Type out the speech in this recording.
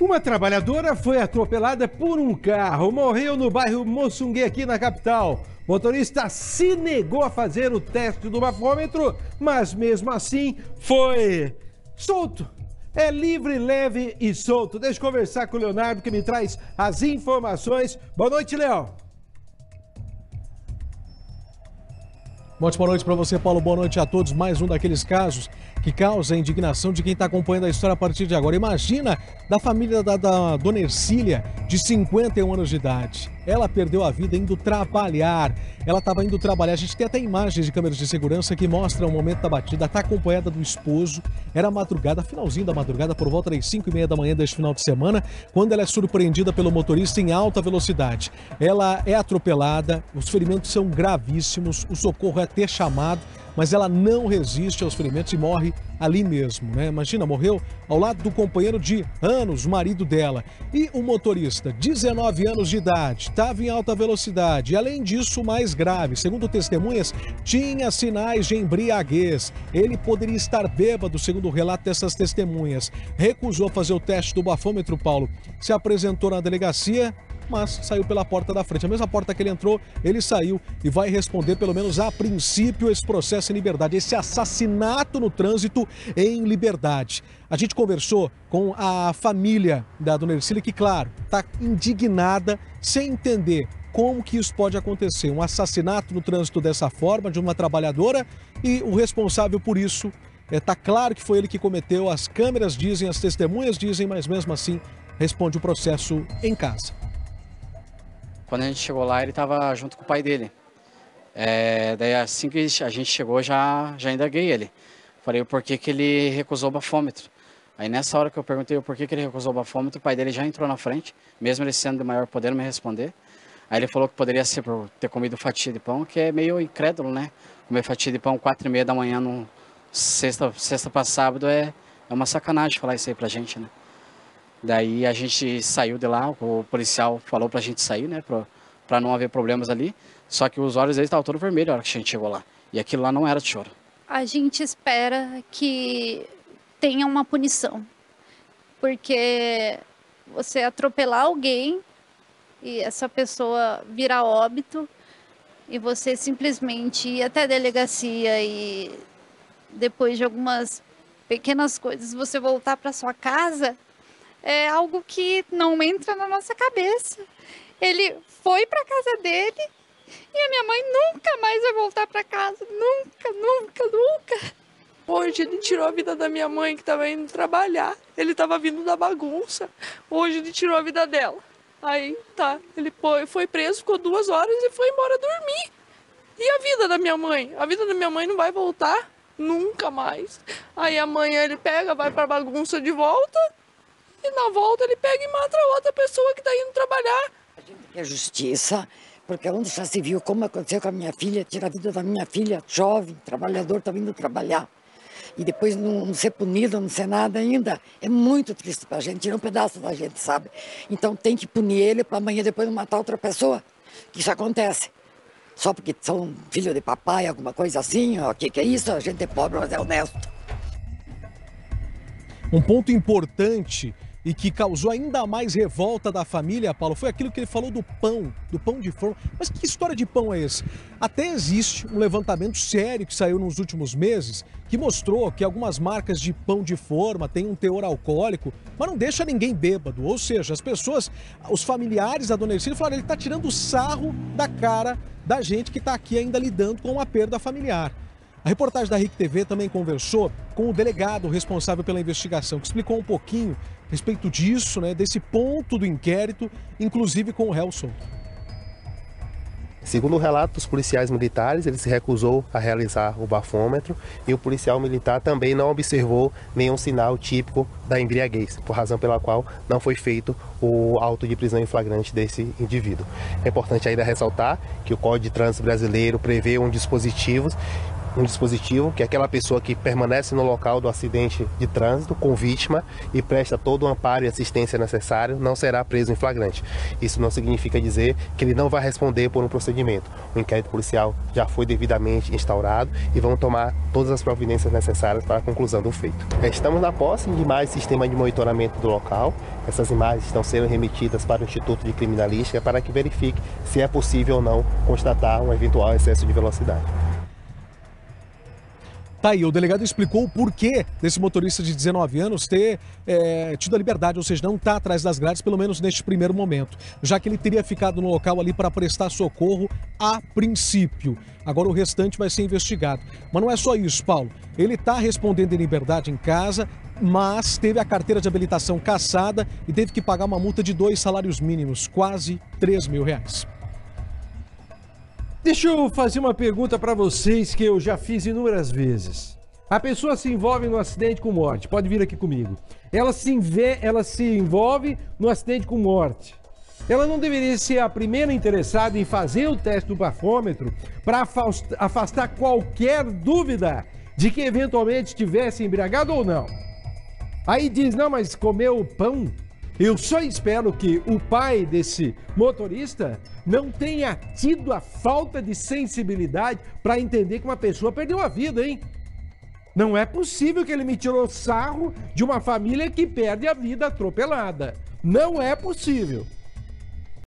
Uma trabalhadora foi atropelada por um carro, morreu no bairro Moçungue, aqui na capital. O motorista se negou a fazer o teste do bafômetro, mas mesmo assim foi solto. É livre, leve e solto. Deixa eu conversar com o Leonardo, que me traz as informações. Boa noite, Léo. Boa noite para você, Paulo. Boa noite a todos. Mais um daqueles casos que causa a indignação de quem está acompanhando a história a partir de agora. Imagina da família da dona Ercília, de 51 anos de idade. Ela perdeu a vida indo trabalhar. Ela estava indo trabalhar. A gente tem até imagens de câmeras de segurança que mostram o momento da batida. Está acompanhada do esposo. Era madrugada, finalzinho da madrugada, por volta das 5h30 da manhã deste final de semana, quando ela é surpreendida pelo motorista em alta velocidade. Ela é atropelada, os ferimentos são gravíssimos, o socorro é ter chamado, mas ela não resiste aos ferimentos e morre ali mesmo, né? Imagina, morreu ao lado do companheiro de anos, o marido dela. E o motorista, 19 anos de idade, estava em alta velocidade. E além disso, mais grave, segundo testemunhas, tinha sinais de embriaguez. Ele poderia estar bêbado, segundo o relato dessas testemunhas. Recusou fazer o teste do bafômetro, Paulo. Se apresentou na delegacia, mas saiu pela porta da frente. A mesma porta que ele entrou, ele saiu e vai responder, pelo menos a princípio, esse processo em liberdade, esse assassinato no trânsito em liberdade. A gente conversou com a família da dona Ercília, que, claro, está indignada, sem entender como que isso pode acontecer. Um assassinato no trânsito dessa forma, de uma trabalhadora, e o responsável por isso, está claro que foi ele que cometeu. As câmeras dizem, as testemunhas dizem, mas mesmo assim responde o processo em casa. Quando a gente chegou lá, ele estava junto com o pai dele. Daí assim que a gente chegou, já indaguei ele. Falei o porquê que ele recusou o bafômetro. Aí nessa hora que eu perguntei o porquê que ele recusou o bafômetro, o pai dele já entrou na frente, mesmo ele sendo de maior poder me responder. Aí ele falou que poderia ser por ter comido fatia de pão, que é meio incrédulo, né? Comer fatia de pão 4h30 da manhã, sexta para sábado, é uma sacanagem falar isso aí pra gente, né? Daí a gente saiu de lá, o policial falou pra gente sair, né, pra não haver problemas ali. Só que os olhos dele estavam todos vermelhos na hora que a gente chegou lá. E aquilo lá não era de choro. A gente espera que tenha uma punição. Porque você atropelar alguém e essa pessoa virar óbito e você simplesmente ir até a delegacia e depois de algumas pequenas coisas você voltar para sua casa, é algo que não entra na nossa cabeça. Ele foi para casa dele e a minha mãe nunca mais vai voltar para casa. Nunca, nunca, nunca. Hoje ele tirou a vida da minha mãe, que estava indo trabalhar. Ele estava vindo da bagunça. Hoje ele tirou a vida dela. Aí tá, ele foi preso, ficou 2 horas e foi embora dormir. E a vida da minha mãe? A vida da minha mãe não vai voltar nunca mais. Aí amanhã ele pega, vai para bagunça de volta. E na volta ele pega e mata outra pessoa que está indo trabalhar. A gente quer justiça, porque onde já se viu como aconteceu com a minha filha, tirar a vida da minha filha, jovem, trabalhador, está vindo trabalhar. E depois não ser punido, não ser nada ainda. É muito triste para a gente, tira um pedaço da gente, sabe? Então tem que punir ele para amanhã depois não matar outra pessoa. Que isso acontece. Só porque são filho de papai, alguma coisa assim, ó, que é isso? A gente é pobre, mas é honesto. Um ponto importante e que causou ainda mais revolta da família, Paulo, foi aquilo que ele falou do pão de forma. Mas que história de pão é esse? Até existe um levantamento sério que saiu nos últimos meses, que mostrou que algumas marcas de pão de forma têm um teor alcoólico, mas não deixa ninguém bêbado. Ou seja, as pessoas, os familiares da dona Ercília falaram, ele está tirando sarro da cara da gente que está aqui ainda lidando com uma perda familiar. A reportagem da RIC TV também conversou com o delegado responsável pela investigação, que explicou um pouquinho a respeito disso, né, desse ponto do inquérito, inclusive com o réu solto. Segundo o relato dos policiais militares, ele se recusou a realizar o bafômetro e o policial militar também não observou nenhum sinal típico da embriaguez, por razão pela qual não foi feito o auto de prisão em flagrante desse indivíduo. É importante ainda ressaltar que o Código de Trânsito Brasileiro prevê um dispositivo um dispositivo que aquela pessoa que permanece no local do acidente de trânsito com vítima e presta todo o amparo e assistência necessário não será preso em flagrante. Isso não significa dizer que ele não vai responder por um procedimento. O inquérito policial já foi devidamente instaurado e vão tomar todas as providências necessárias para a conclusão do feito. Estamos na posse de mais sistema de monitoramento do local. Essas imagens estão sendo remetidas para o Instituto de Criminalística para que verifique se é possível ou não constatar um eventual excesso de velocidade. Tá aí, o delegado explicou o porquê desse motorista de 19 anos ter tido a liberdade, ou seja, não está atrás das grades, pelo menos neste primeiro momento, já que ele teria ficado no local ali para prestar socorro a princípio. Agora o restante vai ser investigado. Mas não é só isso, Paulo. Ele está respondendo em liberdade em casa, mas teve a carteira de habilitação cassada e teve que pagar uma multa de 2 salários mínimos, quase R$3.000. Deixa eu fazer uma pergunta para vocês que eu já fiz inúmeras vezes. A pessoa se envolve no acidente com morte. Pode vir aqui comigo. Ela se envolve no acidente com morte. Ela não deveria ser a primeira interessada em fazer o teste do bafômetro para afastar qualquer dúvida de que eventualmente estivesse embriagado ou não. Aí diz, não, mas comeu pão? Eu só espero que o pai desse motorista não tenha tido a falta de sensibilidade para entender que uma pessoa perdeu a vida, hein? Não é possível que ele me tirou sarro de uma família que perde a vida atropelada. Não é possível.